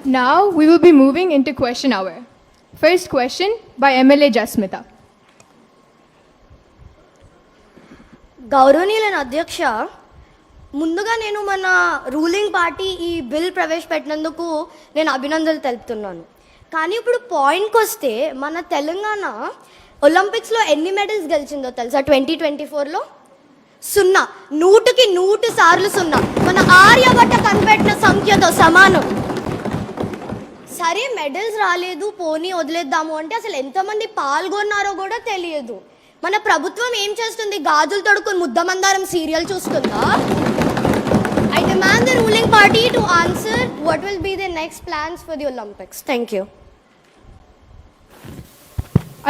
Now we will be moving into question hour. First question by MLA Jasmita. గౌరవనీయులైన అధ్యక్ష, ముందుగా నేను మన రూలింగ్ పార్టీ ఈ బిల్ ప్రవేశపెట్టినందుకు నేను అభినందనలు తెలుపుతున్నాను. కానీ ఇప్పుడు పాయింట్కి వస్తే మన తెలంగాణ ఒలింపిక్స్లో ఎన్ని మెడల్స్ గెలిచిందో తెలుసా? 2024లో 0, 100కి 0 మన ఆర్యభట్ట కనిపెట్టిన సంఖ్యతో సమానం. సరే మెడల్స్ రాలేదు, పోనీ వదిలేద్దాము అంటే అసలు ఎంతమంది పాల్గొన్నారో కూడా తెలియదు. మన ప్రభుత్వం ఏం చేస్తుంది? గాజులు తొడుక్కుని ముద్దమందారం serial చూస్తుందా? I demand the ruling party to answer what will be the next plans for the Olympics. Thank you.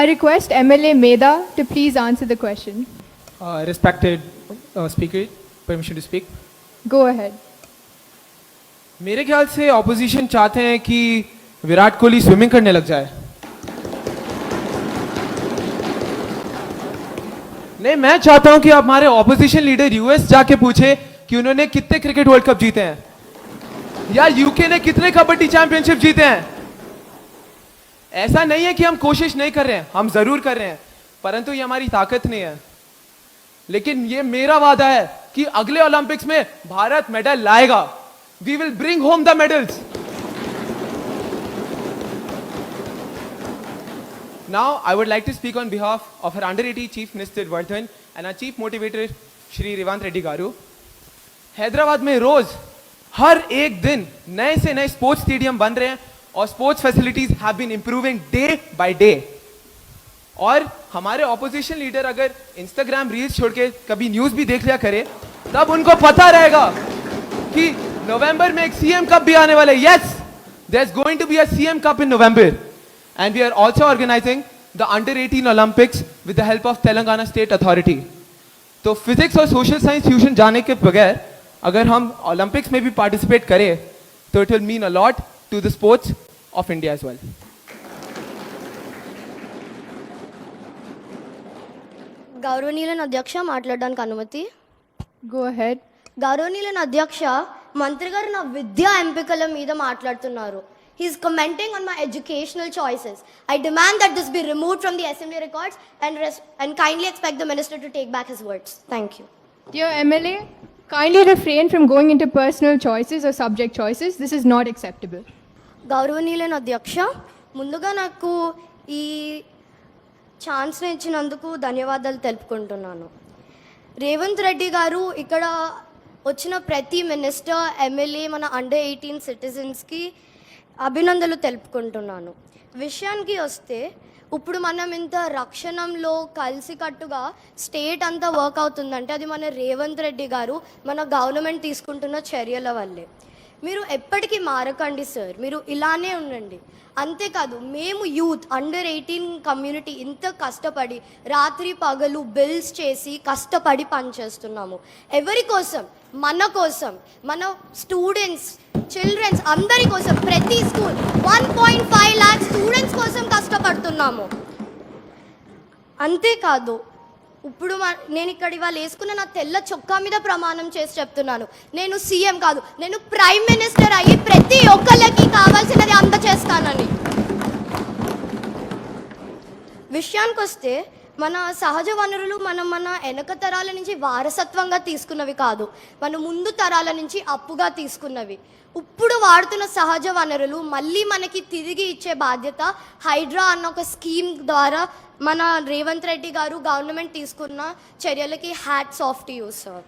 I request MLA Meda to please answer the question. Respected speaker, permission to speak. Go ahead. मेरे ख्याल से opposition चाहते हैं कि Virat Kohli swimming करने लग जाए. नहीं, मैं चाहता हूं कि हमारे ऑपोजिशन लीडर यूएस जाके पूछे कि उन्होंने कितने क्रिकेट वर्ल्ड कप जीते हैं या यूके ने कितने कबड्डी चैंपियनशिप जीते हैं. ऐसा नहीं है कि हम कोशिश नहीं कर रहे हैं, हम जरूर कर रहे हैं, परंतु ये हमारी ताकत नहीं है. लेकिन ये मेरा वादा है कि अगले ओलंपिक्स में भारत मेडल लाएगा. We will bring home the medals. Now, I would like to speak on behalf of our under-18 Chief Minister Vardhan and our Chief Motivator Shri Revant Reddy Garu. Hyderabad में रोज हर एक दिन नए से नए स्पोर्ट्स स्टेडियम बन रहे हैं और sports facilities have been improving day by day. और हमारे ऑपोजिशन लीडर अगर इंस्टाग्राम रील्स छोड़ के कभी न्यूज भी देख लिया करे, तब उनको पता रहेगा कि नवंबर में एक सीएम कप भी आने वाला है. Yes, there is going to be a CM cup in November and we are also organising the under eighteen Olympics with the help of Telangana state authority. तो फिजिक्स और सोशल साइंस ट्यूशन जाने के बगैर अगर हम ओलंपिक्स में भी पार्टिसिपेट करें तो it will mean a lot to the sports of India as well. గౌరవనీయులైన అధ్యక్ష, మాట్లాడడానికి అనుమతి. Go ahead. గౌరవనీయులైన అధ్యక్ష, మంత్రి గారు నా విద్యా ఎంపికల మీద మాట్లాడుతున్నారు. He's commenting on my educational choices. I demand that this be removed from the assembly records and kindly expect the minister to take back his words. Thank you. Dear MLA, kindly refrain from going into personal choices or subject choices. This is not acceptable. గౌరవనీయులైన అధ్యక్ష, ముందుగా నాకు ఈ ఛాన్స్ని ఇచ్చినందుకు ధన్యవాదాలు తెలుపుకుంటున్నాను. రేవంత్ రెడ్డి గారు ఇక్కడ వచ్చిన ప్రతి మినిస్టర్, ఎమ్మెల్యే, మన అండర్-18 సిటిజన్స్కి అభినందనలు తెలుపుకుంటున్నాను. విషయానికి వస్తే ఇప్పుడు మనం ఇంత రక్షణంలో కలిసికట్టుగా స్టేట్ అంతా వర్క్ అవుతుందంటే అది మన రేవంత్ రెడ్డి గారు, మన గవర్నమెంట్ తీసుకుంటున్న చర్యల వల్లే. మీరు ఎప్పటికీ మారకండి సార్, మీరు ఇలానే ఉండండి. అంతేకాదు, మేము యూత్ అండర్-18 కమ్యూనిటీ ఇంత కష్టపడి రాత్రి పగలు బిల్స్ చేసి కష్టపడి పనిచేస్తున్నాము. ఎవరి కోసం? మన కోసం, మన స్టూడెంట్స్, చిల్డ్రన్స్ అందరి కోసం. ప్రతి స్కూల్ 1.5 lakh స్టూడెంట్స్ కోసం కష్టపడుతున్నాము. అంతేకాదు, ఇప్పుడు నేను ఇక్కడ ఇవాళ వేసుకున్న నా తెల్ల చొక్కా మీద ప్రమాణం చేసి చెప్తున్నాను, నేను సీఎం కాదు, నేను ప్రైమ్ మినిస్టర్ అయ్యి ప్రతి ఒక్కళ్ళకి కావాల్సినది అందచేస్తానని. విషయానికి వస్తే మన సహజ వనరులు మన వెనక తరాల నుంచి వారసత్వంగా తీసుకున్నవి కాదు, మన ముందు తరాల నుంచి అప్పుగా తీసుకున్నవి. ఇప్పుడు వాడుతున్న సహజ వనరులు మళ్ళీ మనకి తిరిగి ఇచ్చే బాధ్యత హైడ్రా అన్న ఒక స్కీమ్ ద్వారా మన రేవంత్ రెడ్డి గారు గవర్నమెంట్ తీసుకున్న చర్యలకి hats off to you sir.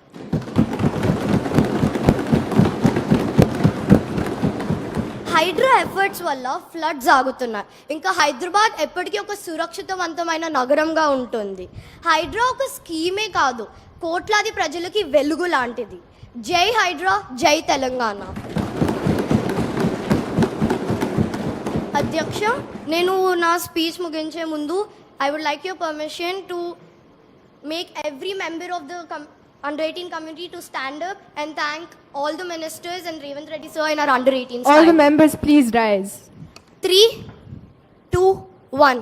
HYDRAA efforts వల్ల ఫ్లడ్స్ ఆగుతున్నాయి. ఇంకా హైదరాబాద్ ఎప్పటికీ ఒక సురక్షితవంతమైన నగరంగా ఉంటుంది. హైడ్రా ఒక స్కీమే కాదు, కోట్లాది ప్రజలకి వెలుగు లాంటిది. జై హైడ్రా, జై తెలంగాణ. అధ్యక్ష, నేను నా స్పీచ్ ముగించే ముందు I would like your permission to make every member of the under-18 community to stand up and thank all the ministers and Revant Reddy sir in our under-18 side. All the members please rise. 3, 2, 1.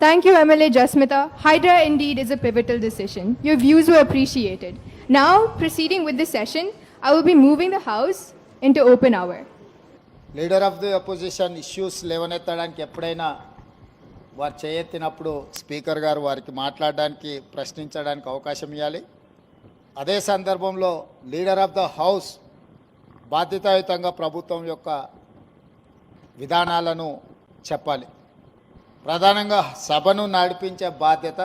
Thank you, MLA Jasmita. Hydra indeed is a pivotal decision. Your views were appreciated. Now, proceeding with the session, I will be moving the House into open hour. Leader of the opposition issues లేవనెత్తడానికి ఎప్పుడైనా వారు చేయెత్తినప్పుడు speaker గారు వారికి మాట్లాడడానికి ప్రశ్నించడానికి అవకాశం ఇవ్వాలి. అదే సందర్భంలో లీడర్ ఆఫ్ ద హౌస్ బాధ్యతాయుతంగా ప్రభుత్వం యొక్క విధానాలను చెప్పాలి. ప్రధానంగా సభను నడిపించే బాధ్యత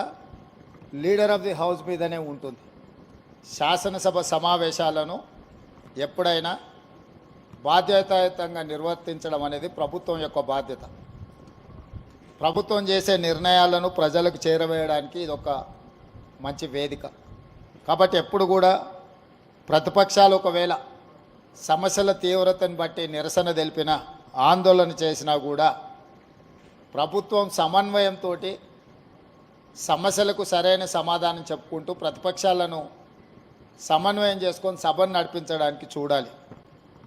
లీడర్ ఆఫ్ ది హౌస్ మీదనే ఉంటుంది. శాసనసభ సమావేశాలను ఎప్పుడైనా బాధ్యతాయుతంగా నిర్వర్తించడం అనేది ప్రభుత్వం యొక్క బాధ్యత. ప్రభుత్వం చేసే నిర్ణయాలను ప్రజలకు చేరవేయడానికి ఇది ఒక మంచి వేదిక. కాబట్టి ఎప్పుడు కూడా ప్రతిపక్షాలు ఒకవేళ సమస్యల తీవ్రతను బట్టి నిరసన తెలిపినా ఆందోళన చేసినా కూడా ప్రభుత్వం సమన్వయంతో సమస్యలకు సరైన సమాధానం చెప్పుకుంటూ ప్రతిపక్షాలను సమన్వయం చేసుకొని సభను నడిపించడానికి చూడాలి.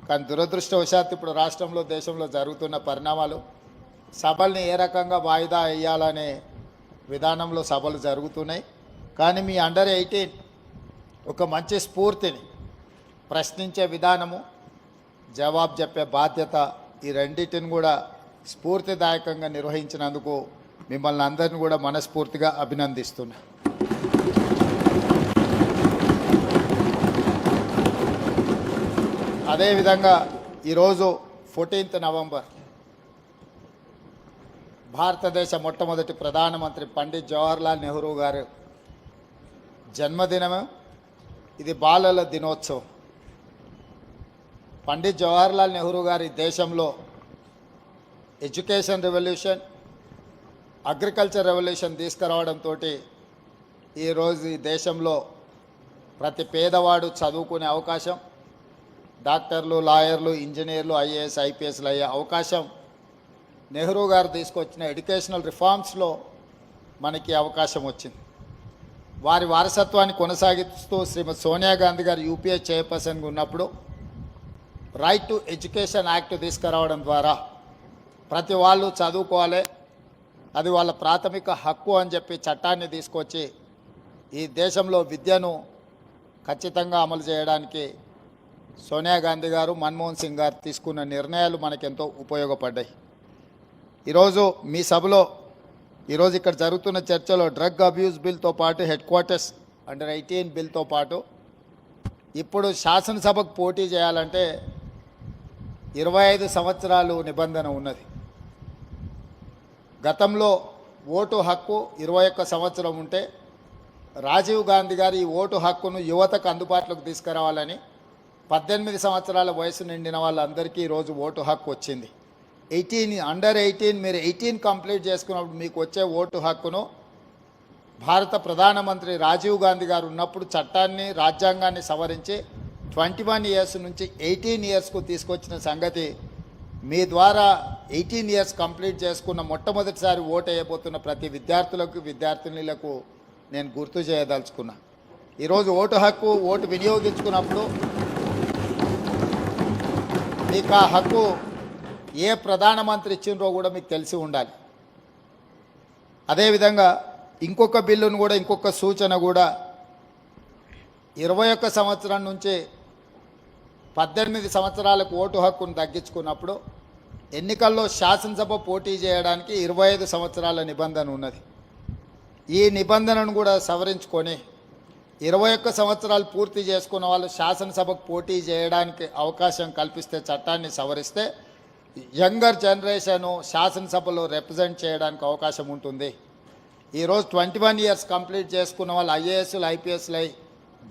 కానీ దురదృష్టవశాత్తు ఇప్పుడు రాష్ట్రంలో దేశంలో జరుగుతున్న పరిణామాలు సభల్ని ఏ రకంగా వాయిదా వేయాలనే విధానంలో సభలు జరుగుతున్నాయి. కానీ మీ అండర్ 18 ఒక మంచి స్ఫూర్తిని, ప్రశ్నించే విధానము, జవాబు చెప్పే బాధ్యత, ఈ రెండింటిని కూడా స్ఫూర్తిదాయకంగా నిర్వహించినందుకు మిమ్మల్ని అందరిని కూడా మనస్ఫూర్తిగా అభినందిస్తున్నా. అదేవిధంగా ఈరోజు 14th నవంబర్ భారతదేశ మొట్టమొదటి ప్రధానమంత్రి పండిత్ జవహర్లాల్ నెహ్రూ గారు జన్మదినము. ఇది బాలల దినోత్సవం. పండిత్ జవహర్లాల్ నెహ్రూ గారి దేశంలో ఎడ్యుకేషన్ రెవల్యూషన్, అగ్రికల్చర్ రెవల్యూషన్ తీసుకురావడంతో ఈరోజు ఈ దేశంలో ప్రతి పేదవాడు చదువుకునే అవకాశం, డాక్టర్లు, లాయర్లు, ఇంజనీర్లు, ఐఏఎస్, ఐపీఎస్లు అయ్యే అవకాశం నెహ్రూ గారు తీసుకొచ్చిన ఎడ్యుకేషనల్ రిఫార్మ్స్లో మనకి అవకాశం వచ్చింది. వారి వారసత్వాన్ని కొనసాగిస్తూ శ్రీమతి సోనియా గాంధీ గారు యూపీఏ చైర్పర్సన్గా ఉన్నప్పుడు రైట్ టు ఎడ్యుకేషన్ యాక్ట్ తీసుకురావడం ద్వారా ప్రతి వాళ్ళు చదువుకోవాలి, అది వాళ్ళ ప్రాథమిక హక్కు అని చెప్పి చట్టాన్ని తీసుకొచ్చి ఈ దేశంలో విద్యను ఖచ్చితంగా అమలు చేయడానికి సోనియా గాంధీ గారు, మన్మోహన్ సింగ్ గారు తీసుకున్న నిర్ణయాలు మనకెంతో ఉపయోగపడ్డాయి. ఈరోజు మీ సభలో ఈరోజు ఇక్కడ జరుగుతున్న చర్చలో డ్రగ్ అబ్యూస్ బిల్తో పాటు హెడ్ క్వార్టర్స్ అండర్ 18 బిల్తో పాటు ఇప్పుడు శాసనసభకు పోటీ చేయాలంటే 25 సంవత్సరాలు నిబంధన ఉన్నది. గతంలో ఓటు హక్కు 21 సంవత్సరం ఉంటే రాజీవ్ గాంధీ గారు ఈ ఓటు హక్కును యువతకు అందుబాటులోకి తీసుకురావాలని 18 సంవత్సరాల వయసు నిండిన వాళ్ళందరికీ ఈరోజు ఓటు హక్కు వచ్చింది. అండర్ 18 మీరు 18 కంప్లీట్ చేసుకున్నప్పుడు మీకు వచ్చే ఓటు హక్కును భారత ప్రధానమంత్రి రాజీవ్ గాంధీ గారు ఉన్నప్పుడు చట్టాన్ని, రాజ్యాంగాన్ని సవరించి 21 ఇయర్స్ నుంచి 18 ఇయర్స్కు తీసుకొచ్చిన సంగతి మీ ద్వారా 18 ఇయర్స్ కంప్లీట్ చేసుకున్న మొట్టమొదటిసారి ఓటు వేయబోతున్న ప్రతి విద్యార్థులకు, విద్యార్థినులకు నేను గుర్తు చేయదలుచుకున్నా. ఈరోజు ఓటు హక్కు, ఓటు వినియోగించుకున్నప్పుడు మీకు ఆ హక్కు ఏ ప్రధానమంత్రి ఇచ్చిండ్రో కూడా మీకు తెలిసి ఉండాలి. అదేవిధంగా ఇంకొక బిల్లును కూడా, ఇంకొక సూచన కూడా 21 సంవత్సరం నుంచి 18 సంవత్సరాలకు ఓటు హక్కును తగ్గించుకున్నప్పుడు ఎన్నికల్లో శాసనసభ పోటీ చేయడానికి 25 సంవత్సరాల నిబంధన ఉన్నది. ఈ నిబంధనను కూడా సవరించుకొని 21 సంవత్సరాలు పూర్తి చేసుకున్న వాళ్ళు శాసనసభకు పోటీ చేయడానికి అవకాశం కల్పిస్తే, చట్టాన్ని సవరిస్తే యంగర్ జనరేషను శాసనసభలో రిప్రజెంట్ చేయడానికి అవకాశం ఉంటుంది. ఈరోజు 21 ఇయర్స్ కంప్లీట్ చేసుకున్న వాళ్ళు ఐఏఎస్లు, ఐపీఎస్లు అయి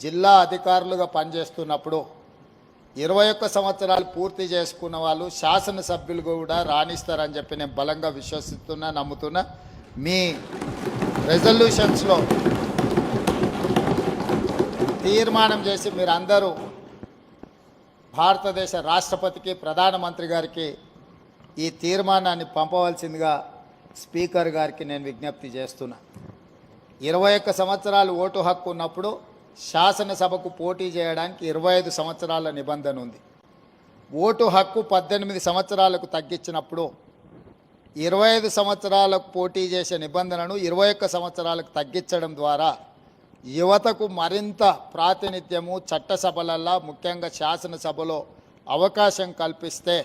జిల్లా అధికారులుగా పనిచేస్తున్నప్పుడు 21 సంవత్సరాలు పూర్తి చేసుకున్న వాళ్ళు శాసనసభ్యులు కూడా రాణిస్తారని చెప్పి నేను బలంగా విశ్వసిస్తున్నా, నమ్ముతున్నా. మీ రెజల్యూషన్స్లో తీర్మానం చేసి మీరందరూ భారతదేశ రాష్ట్రపతికి, ప్రధానమంత్రి గారికి ఈ తీర్మానాన్ని పంపవలసిందిగా స్పీకర్ గారికి నేను విజ్ఞప్తి చేస్తున్నా. 21 సంవత్సరాలు ఓటు హక్కు ఉన్నప్పుడు శాసనసభకు పోటీ చేయడానికి 25 సంవత్సరాల నిబంధన ఉంది. ఓటు హక్కు 18 సంవత్సరాలకు తగ్గించినప్పుడు 25 సంవత్సరాలకు పోటీ చేసే నిబంధనను 21 సంవత్సరాలకు తగ్గించడం ద్వారా యువతకు మరింత ప్రాతినిధ్యము చట్టసభలల్లో ముఖ్యంగా శాసనసభలో అవకాశం కల్పిస్తే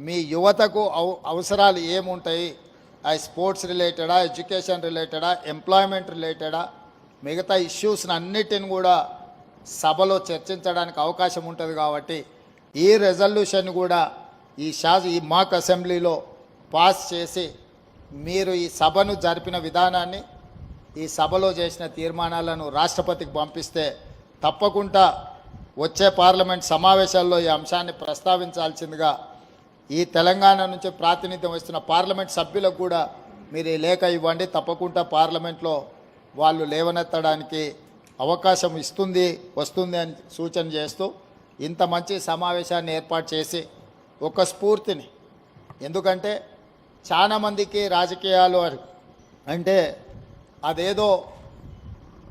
మీ యువతకు అవసరాలు ఏముంటాయి, ఆ స్పోర్ట్స్ రిలేటెడా, ఎడ్యుకేషన్ రిలేటెడా, ఎంప్లాయ్మెంట్ రిలేటెడా, మిగతా ఇష్యూస్ని అన్నిటిని కూడా సభలో చర్చించడానికి అవకాశం ఉంటుంది. కాబట్టి ఈ రెజల్యూషన్ కూడా ఈ మాక్ అసెంబ్లీలో పాస్ చేసి మీరు ఈ సభను జరిపిన విధానాన్ని, ఈ సభలో చేసిన తీర్మానాలను రాష్ట్రపతికి పంపిస్తే తప్పకుండా వచ్చే పార్లమెంట్ సమావేశాల్లో ఈ అంశాన్ని ప్రస్తావించాల్సిందిగా ఈ తెలంగాణ నుంచి ప్రాతినిధ్యం వస్తున్న పార్లమెంట్ సభ్యులకు కూడా మీరు ఈ లేఖ ఇవ్వండి. తప్పకుండా పార్లమెంట్లో వాళ్ళు లేవనెత్తడానికి అవకాశం వస్తుంది అని సూచన చేస్తూ ఇంత మంచి సమావేశాన్ని ఏర్పాటు చేసి ఒక స్ఫూర్తిని, ఎందుకంటే చాలామందికి రాజకీయాలు అంటే అదేదో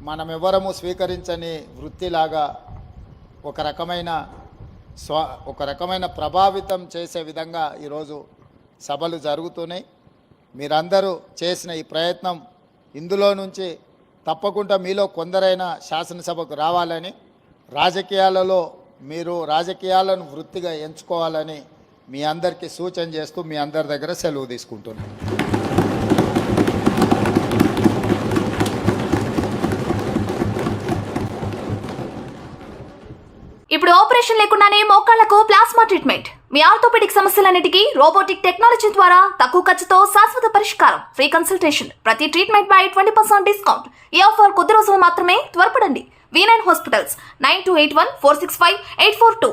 మనమెవరము స్వీకరించని వృత్తిలాగా ఒక రకమైన ప్రభావితం చేసే విధంగా ఈరోజు సభలు జరుగుతున్నాయి. మీరందరూ చేసిన ఈ ప్రయత్నం, ఇందులో నుంచి తప్పకుండా మీలో కొందరైనా శాసనసభకు రావాలని, మీరు రాజకీయాలను వృత్తిగా ఎంచుకోవాలని మీ అందరికీ సూచన చేస్తూ మీ అందరి దగ్గర సెలవు తీసుకుంటున్నాను. ఇప్పుడు ఆపరేషన్ లేకుండానే మోకాళ్లకు ప్లాస్మా ట్రీట్మెంట్. మీ ఆర్థోపెడిక్ సమస్యలన్నిటికీ రోబోటిక్ టెక్నాలజీ ద్వారా తక్కువ ఖర్చుతో శాశ్వత పరిష్కారం. Free consultation. ప్రతి ట్రీట్మెంట్ పై 20% డిస్కౌంట్. ఈ ఆఫర్ కొద్ది రోజులు మాత్రమే. త్వరపడండి. V9 hospitals 9281465842.